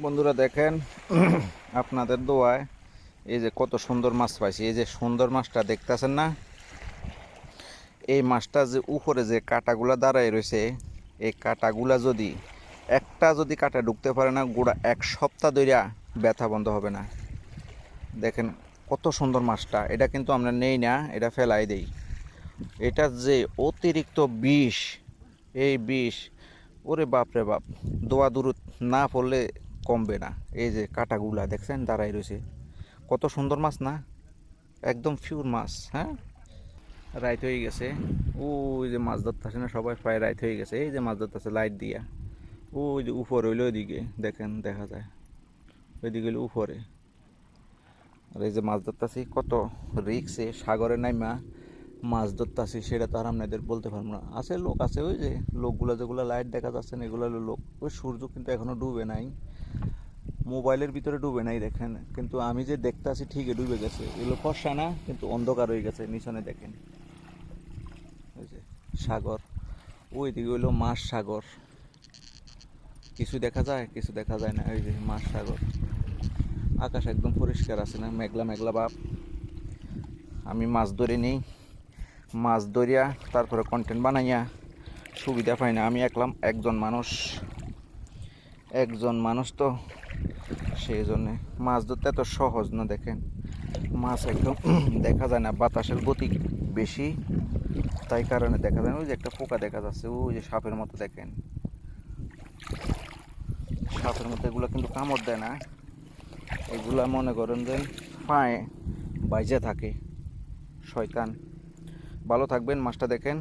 বন্ধুরা দেখেন আপনাদের দোয়ায় এই যে কত সুন্দর মাছ পাইছি। এই যে সুন্দর মাছটা দেখতেছেন না? এই মাছটা যে উপরে যে কাঁটাগুলা দাঁড়ায় রয়েছে, এই কাঁটাগুলা যদি একটা যদি কাঁটা ঢুকতে পারে না, গোড়া এক সপ্তাহ ধরে ব্যথা বন্ধ হবে না। দেখেন কত সুন্দর মাছটা। এটা কিন্তু আমরা নেই না, এটা ফেলাই দেই। এটা যে অতিরিক্ত বিষ, এই বিষ, ওরে বাপ রে বাপ, দোয়া দুরুদ না পড়লে কমবে না। এই যে কাঁটাগুলা দেখছেন দাঁড়াই রয়েছে, কত সুন্দর মাছ না? একদম পিওর মাছ। হ্যাঁ, রাইত হয়ে গেছে। ওই যে মাছ ধরতেছে না সবাই, প্রায় রাইত হয়ে গেছে। এই যে মাছ ধরতেছে লাইট দিয়া, ওই যে উপরে হইলো ওইদিকে দেখেন, দেখা যায় ওইদিকে হইলো উপরে। আর এই যে মাছ ধরতেছি, কত রিক্সে সাগরে নাইমা মাছ ধরতেছি, সেটা তো আর আপনাদের বলতে পারবো না। আছে লোক আছে, ওই যে লোকগুলো যেগুলো লাইট দেখা যাচ্ছে না, এগুলো হলো লোক। ওই সূর্য কিন্তু এখনো ডুবে নাই, মোবাইলের ভিতরে ডুবে নাই দেখেন, কিন্তু আমি যে দেখতে আছি ঠিকই ডুবে গেছে। এগুলো ফর্সা না, কিন্তু অন্ধকার হয়ে গেছে। নিচনে দেখেন ওই যে সাগর, ওই দিকে হইলো মাছ সাগর। কিছু দেখা যায়, কিছু দেখা যায় না। ওই যে মাছ সাগর, আকাশ একদম পরিষ্কার আছে না, মেঘলা মেঘলা ভাব। আমি মাছ ধরে নিই, মাছ ধরিয়া তারপরে কন্টেন্ট বানাইয়া সুবিধা পাই না। আমি একজন মানুষ তো, সেই জন্যে মাছ ধরতে এত সহজ না। দেখেন মাছ একদম দেখা যায় না, বাতাসের গতি বেশি, তাই কারণে দেখা যায় না। ওই যে একটা পোকা দেখা যাচ্ছে, ওই যে সাপের মতো দেখেন, সাপের মতো। এগুলো কিন্তু কামড় দেয় না, এগুলা মনে করেন যে পায়ে বাইজে থাকে। শয়তান। ভালো থাকবেন, মাছটা দেখেন।